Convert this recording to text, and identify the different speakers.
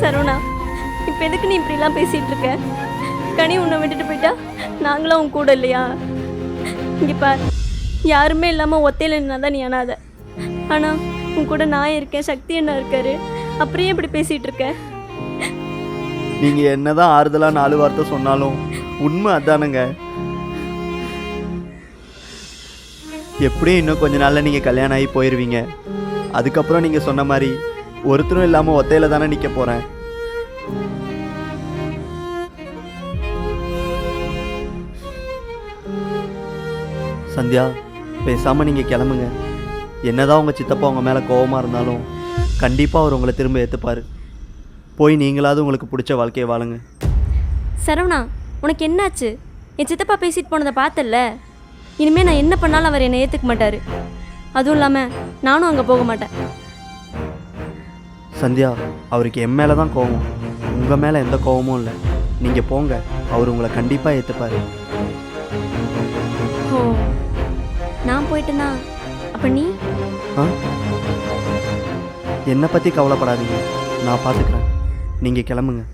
Speaker 1: சரவணா, இப்போ எதுக்கு நீ இப்படிலாம் பேசிட்டு இருக்க? கனி உன்னை விட்டுட்டு போயிட்டா நாங்களும் உன் கூட இல்லையா? இங்கே பார், யாருமே இல்லாமல் ஒத்தையில் நின்னா தான் நீ அனாத. ஆனால் உன் கூட நான் இருக்கேன், சக்தி என்ன இருக்காரு, அப்படியே இப்படி பேசிட்டு இருக்க?
Speaker 2: நீங்க என்னதான் ஆறுதலா 4 வார்த்தை சொன்னாலும் உண்மை அதானுங்க. எப்படியும் இன்னும் கொஞ்ச நாள்ல நீங்க கல்யாணம் ஆகி போயிடுவீங்க. அதுக்கப்புறம் நீங்க சொன்ன மாதிரி ஒருத்தரும் இல்லாம ஒத்தையில தானே நிக்க போறேன். சந்தியா, பேசாம நீங்க கிளம்புங்க. என்னதான் உங்க சித்தப்பா உங்க மேல கோவமா இருந்தாலும் கண்டிப்பா அவர் உங்களை திரும்ப ஏத்துப்பாரு. போய் நீங்களாவது உங்களுக்கு பிடிச்ச வாழ்க்கையை வாழுங்க.
Speaker 1: சரவணா, உனக்கு என்னாச்சு? என் சித்தப்பா பேசிட்டு போனதை பார்த்தல. இனிமேல் நான் என்ன பண்ணாலும் அவர் என்னை ஏற்றுக்க மாட்டார். அதுவும் இல்லாமல் நானும் அங்கே போக மாட்டேன்.
Speaker 2: சந்தியா, அவருக்கு என் மேலே தான் கோவம், உங்கள் மேலே எந்த கோவமும் இல்லை. நீங்கள் போங்க, அவர் உங்களை கண்டிப்பாக ஏற்றுப்பார்.
Speaker 1: ஓ, நான் போயிட்டேன்னா அப்போ நீ?
Speaker 2: என்னை பற்றி கவலைப்படாதீங்க, நான் பார்த்துக்கிறேன். நீங்கள் கிளம்புங்க.